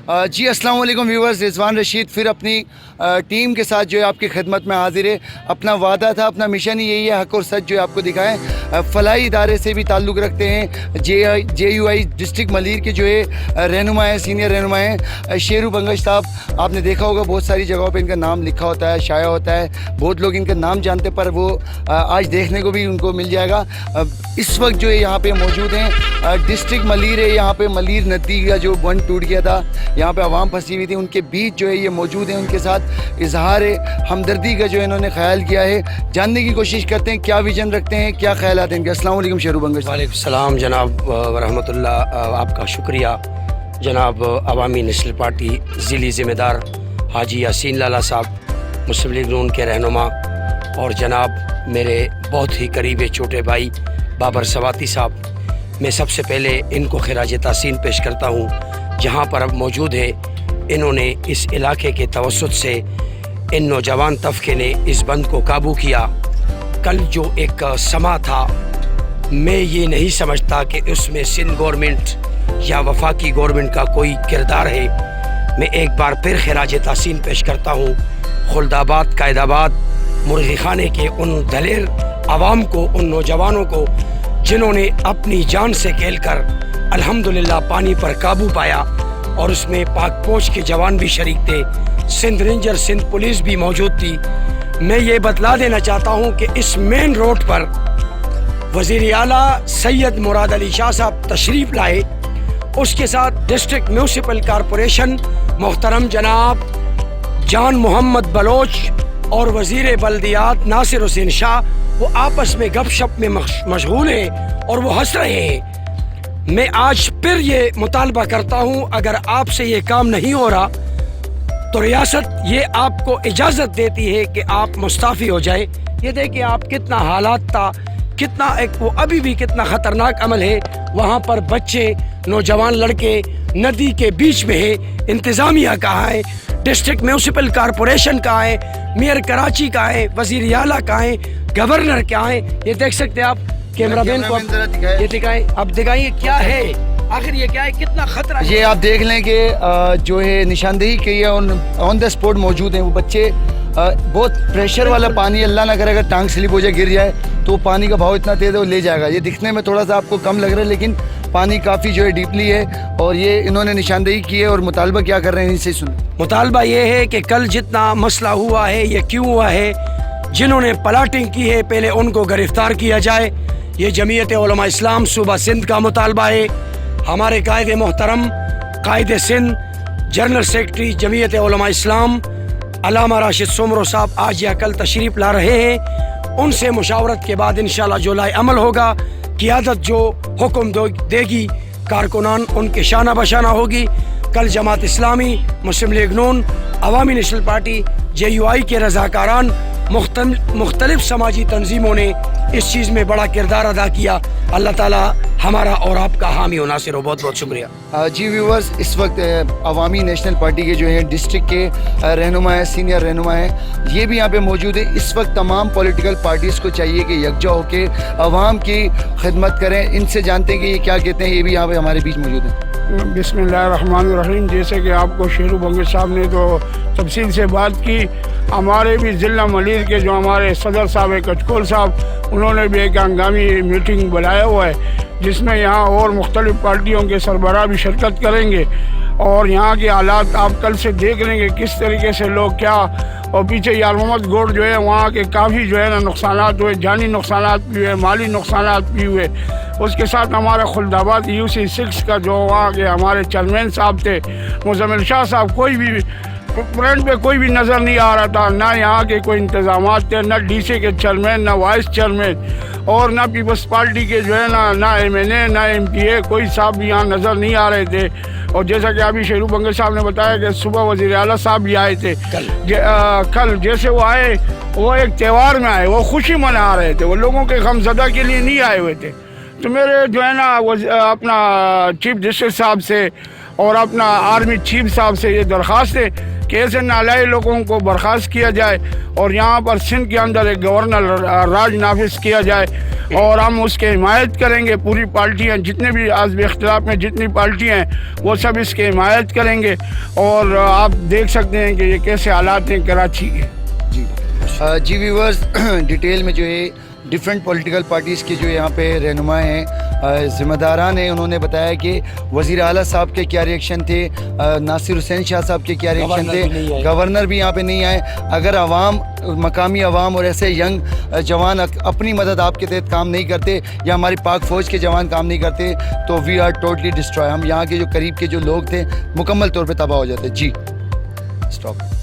जी अस्सलाम वालेकुम व्यूवर्स, रिजवान रशीद फिर अपनी टीम के साथ जो है आपकी खिदमत में हाजिर है। अपना वादा था, अपना मिशन ही यही है, हक और सच जो है आपको दिखाएं। फलाही इदारे से भी ताल्लुक़ रखते हैं। JUI डिस्ट्रिक्ट मलीर के जो है रहनुमा हैं, सीनियर रहनुमा हैं शेरू बंगश साहब। आपने देखा होगा बहुत सारी जगहों पर इनका नाम लिखा होता है, शाया होता है, बहुत लोग इनका नाम जानते, पर वो आज देखने को भी उनको मिल जाएगा। इस वक्त जो है यहाँ पर मौजूद हैं। डिस्ट्रिक्ट मलीर है, यहाँ पर मलीर नदी का जो बंद टूट गया था, यहाँ पे आवाम फंसी हुई थी, उनके बीच जो है ये मौजूद हैं। उनके साथ इजहार हमदर्दी का जो है इन्होंने ख्याल किया है। जानने की कोशिश करते हैं क्या विजन रखते हैं, क्या ख्यालात हैं इनके। अस्सलाम वालेकुम शेरू बंगश। वालेकुम सलाम जनाब वरहमतुल्लाह। आपका शुक्रिया जनाब। अवामी नेशनल पार्टी ज़िली ज़िम्मेदार हाजी यासीन लाला साहब, मुस्लिम लीग नून के रहनुमा, और जनाब मेरे बहुत ही करीबी छोटे भाई बाबर सवाती साहब, मैं सबसे पहले इनको खिराज तहसीन पेश करता हूँ जहाँ पर अब मौजूद है। इन्होंने इस इलाके के तवस्सुत से इन नौजवान तबके ने इस बंद को काबू किया। कल जो एक समा था, मैं ये नहीं समझता कि उसमें सिंध गवर्नमेंट या वफाकी गवर्नमेंट का कोई किरदार है। मैं एक बार फिर खिराज तहसीन पेश करता हूँ खुलदाबाद, कायदाबाद, मुर्गी खाने के उन दलेर आवाम को, उन नौजवानों को जिन्होंने अपनी जान से खेल कर अल्हम्दुलिल्लाह पानी पर काबू पाया, और उसमें पाक फौज के जवान भी शरीक थे, सिंध रेंजर, सिंध पुलिस भी मौजूद थी। मैं ये बतला देना चाहता हूँ कि इस मेन रोड पर वज़ीर आला सैयद मुराद अली शाह साहब तशरीफ़ लाए। उसके साथ डिस्ट्रिक्ट म्यूनसिपल कॉरपोरेशन मोहतरम जनाब जान मोहम्मद बलोच और वज़ीर बल्दियात नासिर हुसैन शाह, वो आपस में गपशप में मशगूल हैं और वो हंस रहे हैं। मैं आज फिर ये मुतालबा करता हूँ, अगर आपसे ये काम नहीं हो रहा तो रियासत ये आपको इजाज़त देती है कि आप मुस्ताफ़ी हो जाए। ये देखिए आप कितना हालात था, कितना एक वो अभी भी कितना ख़तरनाक अमल है। वहाँ पर बच्चे, नौजवान लड़के नदी के बीच में है। इंतज़ामिया कहाँ है, डिस्ट्रिक्ट म्यूनसिपल कॉरपोरेशन कहाँ है, मेयर कराची कहाँ है, वज़ीर आला कहाँ है, गवर्नर कहाँ है। ये देख सकते हैं आप, कैमरामैन को ये दिखाएं, अब दिखाइए क्या है आखिर, ये क्या है, कितना खतरा। ये आप देख लें कि जो है निशानदेही की है, ऑन द स्पॉट मौजूद हैं वो बच्चे। बहुत प्रेशर वाला पानी, अल्लाह ना करे अगर टांग स्लिप हो जाए, गिर जाए, तो पानी का भाव इतना तेज़ है वो ले जाएगा। ये दिखने में थोड़ा सा आपको कम लग रहा है, लेकिन पानी काफ़ी जो है डीपली है। और ये इन्होंने निशानदेही की है और मुतालबा क्या कर रहे हैं इनसे सुन। मुतालबा ये है कि कल जितना मसला हुआ है, ये क्यों हुआ है, जिन्होंने प्लाटिंग की है पहले उनको गिरफ्तार किया जाए। ये जमीयत उलमा इस्लाम सूबा सिंध का मुतालबा है। हमारे कायदे मोहतरम कायदे सिंध जनरल सेक्रेटरी जमीयत उलमा इस्लाम अल्लामा राशिद सुमरो साहब आज या कल तशरीफ़ ला रहे हैं। उनसे मुशावरत के बाद इंशाल्लाह जुलाई अमल होगा। क़ियादत जो हुक्म देगी, कारकुनान उनके शाना बशाना होगी। कल जमात इस्लामी, मुस्लिम लीग नून, अवामी नेशनल पार्टी, JUI के रज़ाकारान, मुख्तलिफ समाजी तंजीमों ने इस चीज़ में बड़ा किरदार अदा किया। अल्लाह ताला हमारा और आपका हामी हो नासिर हो। बहुत बहुत शुक्रिया। जी व्यूवर्स, इस वक्त अवामी नेशनल पार्टी के जो हैं डिस्ट्रिक्ट के रहनुमा हैं, सीनियर रहनुमा हैं, ये भी यहाँ पे मौजूद है। इस वक्त तमाम पॉलिटिकल पार्टीज़ को चाहिए कि यकजा होकर अवाम की खिदमत करें। इनसे जानते हैं कि ये क्या कहते हैं, ये भी यहाँ पे हमारे बीच मौजूद है। बिस्मिल्लाहिर्रहमानिर्रहीम। जैसे कि आपको शेरू बंगश साहब ने तो तफसील से बात की, हमारे भी ज़िला मलीर के जो हमारे सदर साहब है कचकोल साहब, उन्होंने भी एक हंगामी मीटिंग बुलाया हुआ है, जिसमें यहाँ और मुख्तलिफ़ पार्टियों के सरबराह भी शिरकत करेंगे। और यहाँ के हालात आप कल से देख लेंगे किस तरीके से लोग क्या। और पीछे यार मोहम्मद गोड जो है, वहाँ के काफ़ी जो है ना नुकसानात हुए, जानी नुकसानात भी हुए, माली नुकसानात भी हुए। उसके साथ हमारा खुलदाबाद UC6 का जो वहाँ के हमारे चेयरमैन साहब थे मुज़म्मिल शाह साहब, कोई भी फ्रंट पे कोई भी नज़र नहीं आ रहा था। ना यहाँ के कोई इंतज़ामात थे, ना DC के चेयरमैन, ना वाइस चेयरमैन, और ना पीपल्स पार्टी के जो है ना MNA, ना MPA, कोई साहब भी यहाँ नज़र नहीं आ रहे थे। और जैसा कि अभी शेरू बंगश साहब ने बताया कि सुबह वज़ीर आला साहब भी आए थे कल। जैसे वो आए, वो एक त्यौहार में आए, वो खुशी मना रहे थे, वो लोगों के गमज़दा के लिए नहीं आए हुए थे। तो मेरे जो है ना वो अपना चीफ जस्टिस साहब से और अपना आर्मी चीफ साहब से ये दरख्वास्त है कि ऐसे नालायक लोगों को बर्खास्त किया जाए और यहाँ पर सिंध के अंदर एक गवर्नर राज नाफिज किया जाए। और हम उसके हिमायत करेंगे। पूरी पार्टियाँ जितने भी आज इख्तिलाफ में जितनी पार्टियाँ हैं वो सब इसके हिमायत करेंगे। और आप देख सकते हैं कि ये कैसे हालात हैं कराची के। जी व्यूवर्स, डिटेल में जो है डिफरेंट पॉलिटिकल पार्टीज़ के जो यहाँ पे रहनुमा हैं, ज़िम्मेदारान हैं, उन्होंने बताया कि वज़ीर आला साहब के क्या रिएक्शन थे, नासिर हुसैन शाह साहब के क्या रिएक्शन थे, गवर्नर भी यहाँ पे नहीं आए। अगर आवाम, मकामी आवाम और ऐसे यंग जवान अपनी मदद आपके तहत काम नहीं करते या हमारी पाक फ़ौज के जवान काम नहीं करते तो वी आर टोटली डिस्ट्रॉय। हम यहाँ के जो करीब के जो लोग थे मुकम्मल तौर पर तबाह हो जाते। जी स्टॉप।